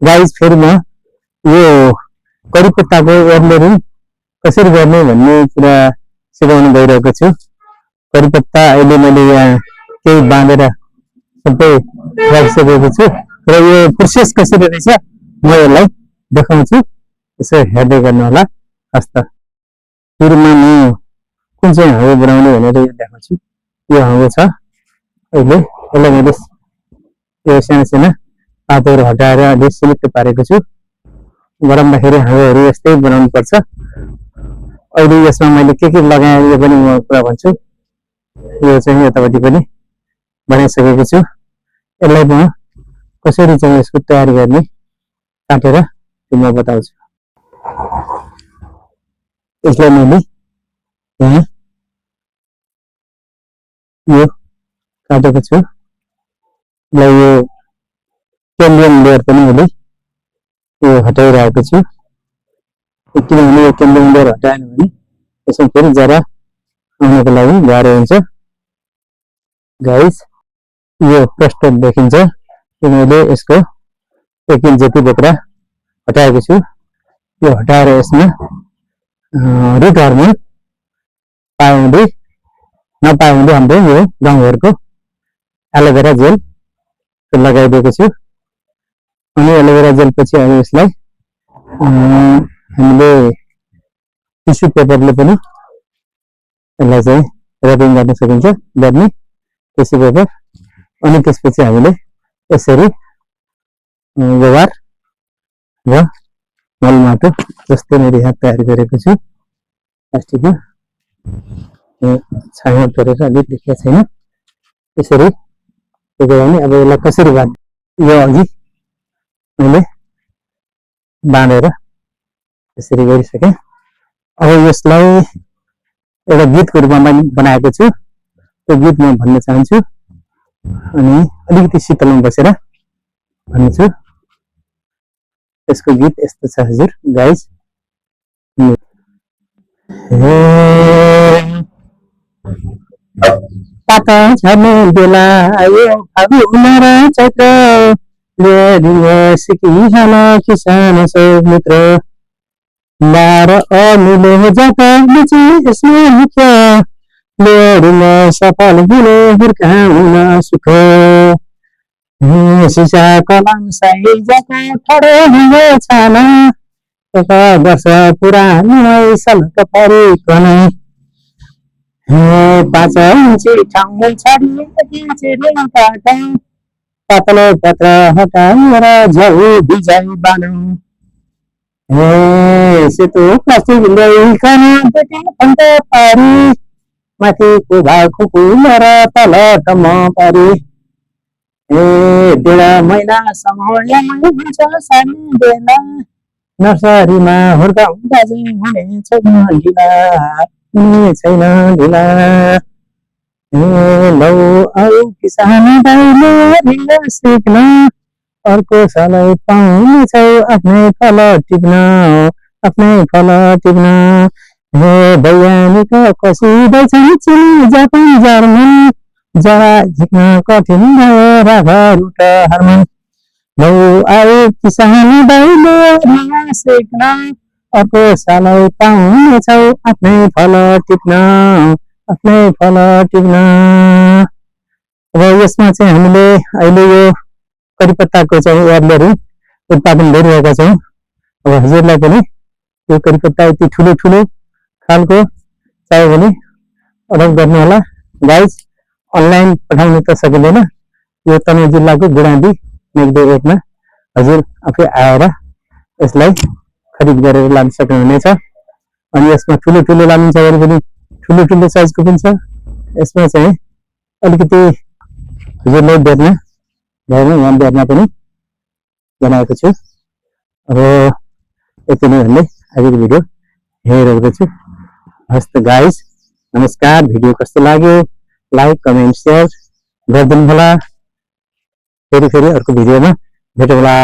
Guys फेरि म यो कडी पत्ताको ओर्लेरिङ कसरी गर्ने भन्ने कुरा सिकाउन गइरहेको छु। कडी पत्ता अहिले मैले यहाँ केही बाँधेर सबै राखिसकेको छु र यो प्रोसेस कसरी रहेछ म यसलाई देखाउँछु, यसो हेर्दै गर्नु होला। हस्त सुरुमा म कुन चाहिँ हाँगो बनाउने भनेर यो देखाउँछु। यो हाँगो छ, अहिले यसलाई मैले यो साना साना पातहरू हटाएर अलि सिलिक्क पारेको छु। गरमदाखेरि हाँगोहरू यस्तै बनाउनु पर्छ। अहिले यसमा मैले के लगाएँ यो पनि म कुरा भन्छु। यो चाहिँ यतापट्टि पनि बनाइसकेको छु। यसलाई म कसरी चाहिँ यसको तयारी गर्ने काटेर म बताउँछु। यसलाई मैले यहाँ यो काटेको छु। यो केन्द्रियम लेयर पनि मैले यो हटाइरहेको छु, किनभने यो केन्द्रियम लेयर हटाएन भने यसमा फेरि जरा आउनको लागि गाह्रो हुन्छ। गाइस यो प्रष्ट देखिन्छ कि मैले यसको 1 इन्च जति बोक्रा हटाएको छु। यो हटाएर यसमा रुट हर्मोन पाए नपाए हुँदै हाम्रो यो गाउँघरको एलोभेरा जेल लगाइदिएको छु। अनि एलोभेरा जेल पछि अब यसलाई हामीले टिस्यु पेपरले पनि यसलाई चाहिँ रबिङ गर्न सकिन्छ, गर्ने टिस्यु पेपर। अनि त्यसपछि हामीले यसरी गोबर र मल माटो जस्तै मैले यहाँ तयार गरेको छु प्लास्टिकमा। छाया परेर अलिक देखिएको छैन। यसरी भने अब यसलाई कसरी बाँध्ने, यो अघि मैले बाँधेर यसरी गरिसकेँ। अब यसलाई एउटा गीतको रूपमा मैले बनाएको छु, त्यो गीत म भन्न चाहन्छु अनि अलिकति शीतलमा बसेर भन्छु। यसको गीत यस्तो छ हजुर गाइस। पाता झर्ने बेला आयो फागुन र चैत्र सिकिहाल किसान सौमित्र बार अमिलो जात लुची यसमा मुख्य लेडुमा सफल हुने हुर्काउन सुख सिसा कलम साई जाको ठडो हुने छाना 1 वर्ष पुरानो सलक परिकन 5 इन्ची ठाउँ छाडी पातलो पत्र हटाएर झ्याउ बिजाइ बानौँ। सेतो प्लास्टिक ल्याइकन फन्ट पारी माथिको भाग खुकुलेर तल टम्म पारी 1.5 महिनासम्म हुन्छ सानो बेला नर्सरीमा हुर्काउँदा चाहिँ हुने छैन ढिला लौ आऊ किसान दाइले सिक्न अर्को सालै पाउनेछौ आफ्नै फल टिप्न हे वैज्ञानिक कसिँदैछन् चिनी जापान जर्मन जरा झिक्न कठिन भयो राख रुट हार्मोन लौ आऊ किसान दाइले सिक्न अर्को सालै पाउनेछौ आफ्नै फल टिप्न। अब यसमा चाहिँ हामीले अहिले यो कडी पत्ताको चाहिँ एयरलेहरू उत्पादन गरिरहेका छौँ। अब हजुरलाई पनि यो कडी पत्ता यति ठुलो खालको चाहियो भने अर्डर गर्नु होला गाइस। अनलाइन पठाउन त सकिँदैन, यो तनहुँ जिल्लाको गुडाँडी मेघदे 1 मा हजुर आफै आएर यसलाई खरिद गरेर लान सक्नुहुनेछ। अनि यसमा ठुलो लानुहुन्छ भने पनि ठुलो साइजको पनि छ। यसमा चाहिँ अलिकति हजुरलाई बेर्ना भएन, यहाँ बेर्ना पनि बनाएको छु। अब यति नै भन्दै आजको भिडियो यहीँ रोक्दछु छु। हस्त गाइस, नमस्कार। भिडियो कस्तो लाग्यो लाइक कमेन्ट सेयर गरिदिनु होला। फेरि अर्को भिडियोमा भेटौँला।